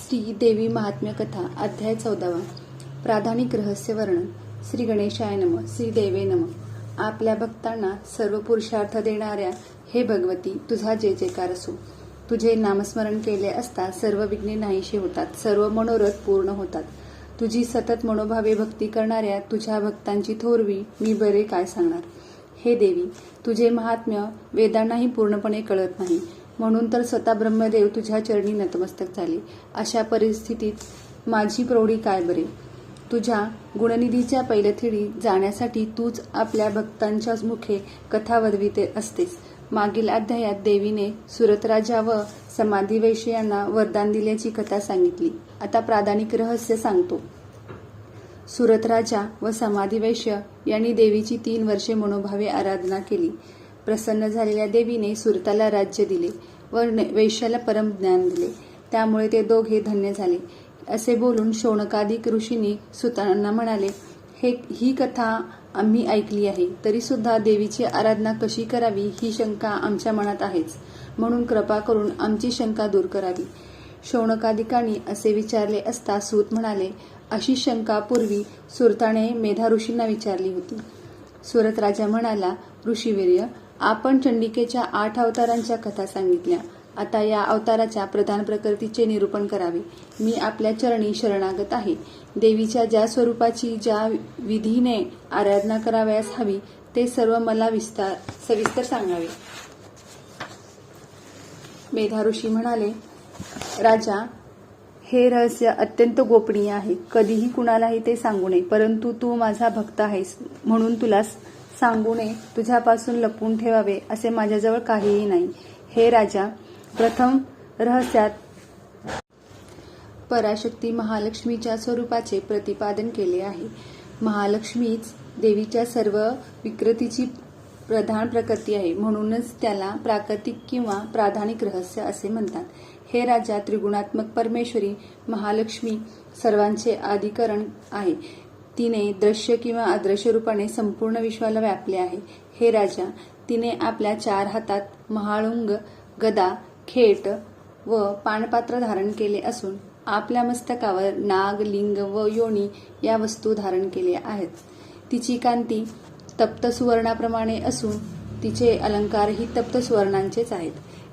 श्री देवी महात्म्य कथा अध्याय 14 प्राधानिक रहस्य वर्णन. श्री गणेशाय नमः. श्री देवे नमः. आपल्या भक्तांना सर्व पुरुषार्थ देणाऱ्या हे भगवती, तुझा जय जयकार असो. तुझे नामस्मरण केले असता सर्व विघ्ने नाहीशी होतात, सर्व मनोरथ पूर्ण होतात. तुझी सतत मनोभावे भक्ती करणाऱ्या तुझ्या भक्तांची थोरवी मी बरे काय सांगणार. हे देवी, तुझे महात्म्य वेदांनाही पूर्णपणे कळत नाही, म्हणून तर स्वतः ब्रह्मदेव तुझ्या चरणी नतमस्तक झाले. अशा परिस्थितीत माझी प्रौढी काय बरे. तुझ्या गुणनिधीच्या पैलथडी जाण्यासाठी तूच आपल्या भक्तांच्या मुखे कथा वदविते असतेस. मागील अध्यायात देवीने सुरतराजा व समाधिवैश्य यांना वरदान दिल्याची कथा सांगितली. आता प्राधानिक रहस्य सांगतो. सुरतराजा व समाधिवैश्य यांनी देवीची 3 वर्षे मनोभावे आराधना केली. प्रसन्न झालेल्या देवीने सुरताला राज्य दिले व वैश्याला परम ज्ञान दिले. त्यामुळे ते दोघे धन्य झाले. असे बोलून शौनकादिक ऋषींनी सुतांना म्हणाले, ही कथा आम्ही ऐकली आहे, तरी सुद्धा देवीची आराधना कशी करावी ही शंका आमच्या मनात आहेच, म्हणून कृपा करून आमची शंका दूर करावी. शौनकादिकांनी असे विचारले असता सूत म्हणाले, अशी शंका पूर्वी सुरताने मेधा ऋषींना विचारली होती. सुरत राजा म्हणाला, ऋषीवीर्य, आपण चंडिकेच्या 8 अवतारांच्या कथा सांगितल्या. आता या अवताराच्या प्रधान प्रकृतीचे निरूपण करावे. मी आपल्या चरणी शरणागत आहे. देवीच्या ज्या स्वरूपाची ज्या विधीने आराधना करावयास हवी ते सर्व मला सविस्तर सांगावे. मेधा ऋषी म्हणाले, राजा, हे रहस्य अत्यंत गोपनीय आहे. कधीही कुणालाही ते सांगू नये, परंतु तू माझा भक्त आहेस म्हणून तुला सांगू नये, तुझ्यापासून लपवून ठेवावे असे माझ्याजवळ काहीही नाही. हे राजा, प्रथम रहस्यात पराशक्ती महालक्ष्मीच्या स्वरूपाचे प्रतिपादन केले आहे. महालक्ष्मीच देवीच्या सर्व विकृतीची प्रधान प्रकृती आहे, म्हणूनच त्याला प्राकृतिक किंवा प्राधानिक रहस्य असे म्हणतात. हे राजा, त्रिगुणात्मक परमेश्वरी महालक्ष्मी सर्वांचे आदिकरण आहे. तिने दृश्य किंवा अदृश्य रूपाने संपूर्ण विश्वाला व्यापले आहे. हे राजा, तिने आपल्या 4 हातात महाळुंग, गदा, खेट व पाणपात्र धारण केले असून आपल्या मस्तकावर नाग, लिंग व योनी या वस्तू धारण केल्या आहेत. तिची कांती तप्त सुवर्णाप्रमाणे असून तिचे अलंकारही तप्त सुवर्णांचेच आहेत.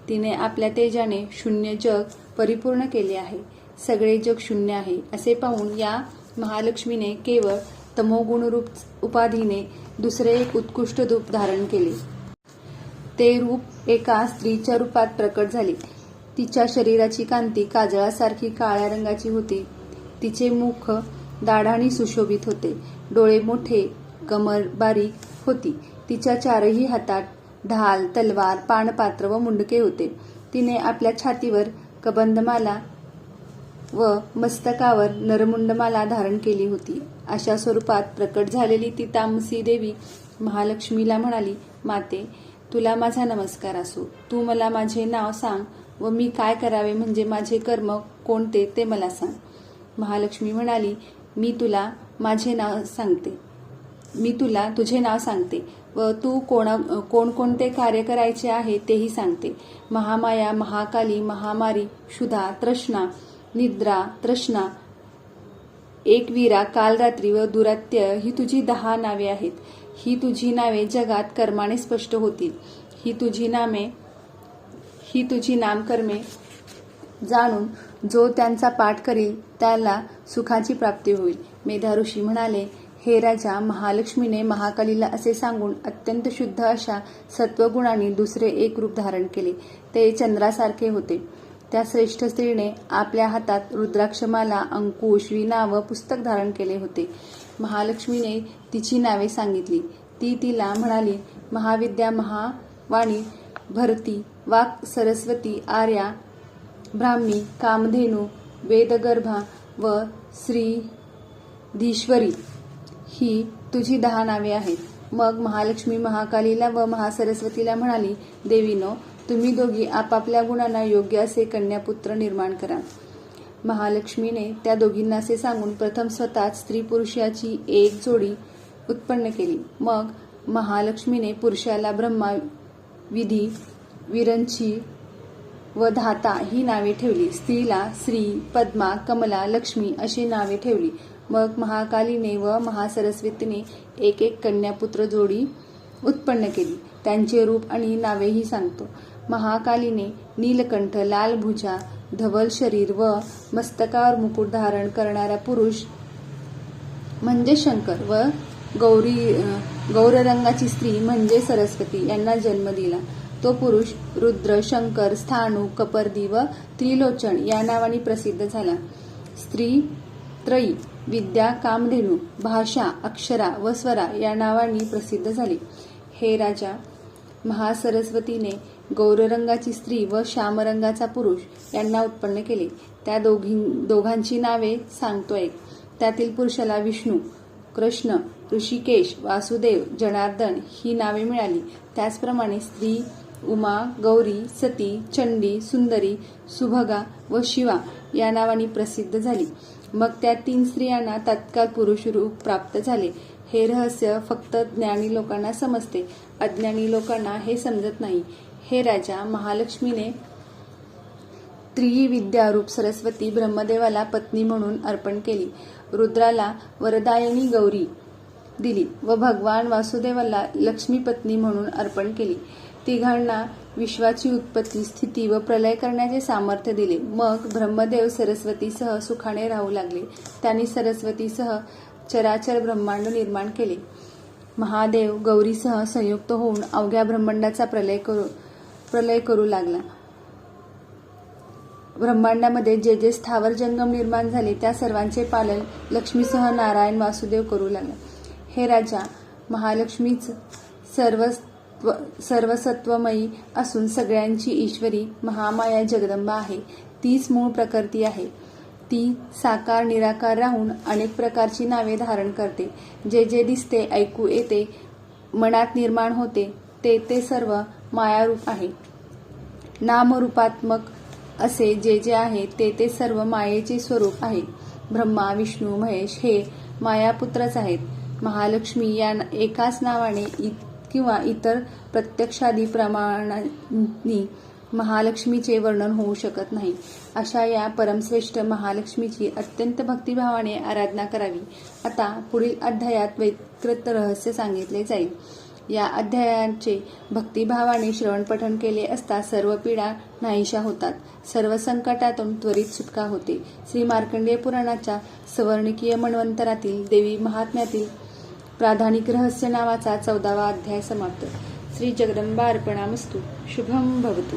तिने आपल्या तेजाने शून्य जग परिपूर्ण केले आहे. सगळे जग शून्य आहे असे पाहून या महालक्ष्मीने केवळ तमोगुणरूप उपाधीने दुसरे एक उत्कृष्ट रूप धारण केले. ते रूप एका स्त्रीच्या रूपात प्रकट झाले. तिच्या शरीराची कांती काजळासारखी काळ्या रंगाची होती. तिचे मुख दाढाने सुशोभित होते. डोळे मोठे, कमर बारीक होती. तिच्या 4ही हातात ढाल, तलवार, पाणपात्र व मुंडके होते. तिने आपल्या छातीवर कबंधमाला व मस्तकावर नरमुंडमाला धारण केली होती. अशा स्वरूपात प्रकट झालेली ती तामसी देवी महालक्ष्मीला म्हणाली, माते, तुला माझा नमस्कार असो. तू मला माझे नाव सांग व मी काय करावे, म्हणजे माझे कर्म कोणते ते मला सांग. महालक्ष्मी म्हणाली, मी तुला तुझे नाव सांगते व तू कोणकोणते कार्य करायचे आहे तेही सांगते. महामाया, महाकाली, महामारी, क्षुधा, तृष्णा, निद्रा, तृष्णा, एकवीरा, कालरात्री व दुरात्य ही तुझी 10 नावे आहेत. ही तुझी नावे जगात कर्माने स्पष्ट होतील. ही तुझी नामकर्मे जाणून जो त्यांचा पाठ करील त्याला सुखाची प्राप्ती होईल. मेधा ऋषी म्हणाले, हे राजा, महालक्ष्मीने महाकालीला असे सांगून अत्यंत शुद्ध अशा सत्वगुणांनी दुसरे एक रूप धारण केले. ते चंद्रासारखे होते. त्या श्रेष्ठ स्त्रीने आपल्या हातात रुद्राक्षमाला, अंकुश, वीणा व पुस्तक धारण केले होते. महालक्ष्मीने तिची नावे सांगितली. ती तिला म्हणाली, महाविद्या, महावाणी, भरती, वाक्, सरस्वती, आर्या, ब्राह्मी, कामधेनू, वेदगर्भा व श्रीधीश्वरी ही तुझी 10 नावे आहेत. मग महालक्ष्मी महाकालीला व महासरस्वतीला म्हणाली, देवीनो, तुम्ही दोघी आपापल्या गुणांना योग्य असे कन्यापुत्र निर्माण करा. महालक्ष्मीने त्या दोघींना असे सांगून प्रथम स्वतःच स्त्री पुरुषाची एक जोडी उत्पन्न केली. मग महालक्ष्मीने पुरुषाला ब्रह्मा, विधी, विरंची, व धाता ही नावे ठेवली. स्त्रीला श्री, पद्मा, कमला, लक्ष्मी अशी नावे ठेवली. मग महाकालीने व महासरस्वतीने एक एक कन्यापुत्र जोडी उत्पन्न केली. त्यांचे रूप आणि नावेही सांगतो. महाकालीने नीलकंठ, लाल भुजा, धवल शरीर व मस्तकावर मुकुट धारण करणारा पुरुष म्हणजे शंकर व गौररंगाची स्त्री म्हणजे सरस्वती यांना जन्म दिला. तो पुरुष रुद्र, शंकर, स्थाणू, कपर्दी व त्रिलोचन या नावाने प्रसिद्ध झाला. स्त्री त्रयी विद्या, कामधेनू, भाषा, अक्षरा व स्वरा या नावांनी प्रसिद्ध झाली. हे राजा, महासरस्वतीने गौररंगाची स्त्री व श्यामरंगाचा पुरुष यांना उत्पन्न केले. त्या दोघांची नावे सांगतो ऐक. त्यातील पुरुषाला विष्णू, कृष्ण, ऋषिकेश, वासुदेव, जनार्दन ही नावे मिळाली. त्याचप्रमाणे स्त्री उमा, गौरी, सती, चंडी, सुंदरी, सुभगा व शिवा या नावांनी प्रसिद्ध झाली. मग त्या 3 स्त्रियांना तत्काल पुरुष रूप प्राप्त झाले. हे रहस्य फक्त ज्ञानी लोकांना समजते, अज्ञानी लोकांना हे समजत नाही. हे राजा, महालक्ष्मीने त्रिविद्यारूप सरस्वती ब्रह्मदेवाला पत्नी म्हणून अर्पण केली. रुद्राला वरदायिनी गौरी दिली व भगवान वासुदेवाला लक्ष्मी पत्नी म्हणून अर्पण केली. तिघांना विश्वाची उत्पत्ती, स्थिती व प्रलय करण्याचे सामर्थ्य दिले. मग ब्रह्मदेव सरस्वतीसह सुखाने राहू लागले. त्यांनी सरस्वतीसह चराचर ब्रह्मांड निर्माण केले. महादेव गौरीसह संयुक्त होऊन अवघ्या ब्रह्मांडाचा प्रलय करू लागला. ब्रह्मांडामध्ये जे जे स्थावर जंगम निर्माण झाले त्या सर्वांचे पालन लक्ष्मीसह नारायण वासुदेव करू लागला. हे राजा, महालक्ष्मीच सर्वसत्वमयी असून सगळ्यांची ईश्वरी महामाया जगदंबा आहे. तीच मूळ प्रकृती आहे. ती साकार निराकार राहून अनेक प्रकारची नावे धारण करते. जे जे दिसते, ऐकू येते, मनात निर्माण होते ते ते सर्व मायारूप आहे. नामरूपात्मक असे जे जे आहे ते ते सर्व मायेचे स्वरूप आहे. ब्रह्मा, विष्णू, महेश हे मायापुत्रच आहेत. महालक्ष्मी या एकाच नावाने किंवा इतर प्रत्यक्षादी प्रमाणांनी महालक्ष्मीचे वर्णन होऊ शकत नाही. अशा या परमश्रेष्ठ महालक्ष्मीची अत्यंत भक्तिभावाने आराधना करावी. आता पुढील अध्यायात वैकृत रहस्य सांगितले जाईल. या अध्यायाचे भक्तिभावाने श्रवण पठण केले असता सर्व पीडा नाहीशा होतात. सर्व संकटातून त्वरित सुटका होते. श्री मार्कंडेय पुराणाच्या सवर्णिकीय मन्वंतरातील देवी महात्म्यातील प्राधानिक रहस्य नावाचा 14वा अध्याय समाप्त. श्री जगदंबा अर्पणामस्तु. शुभम भवतु.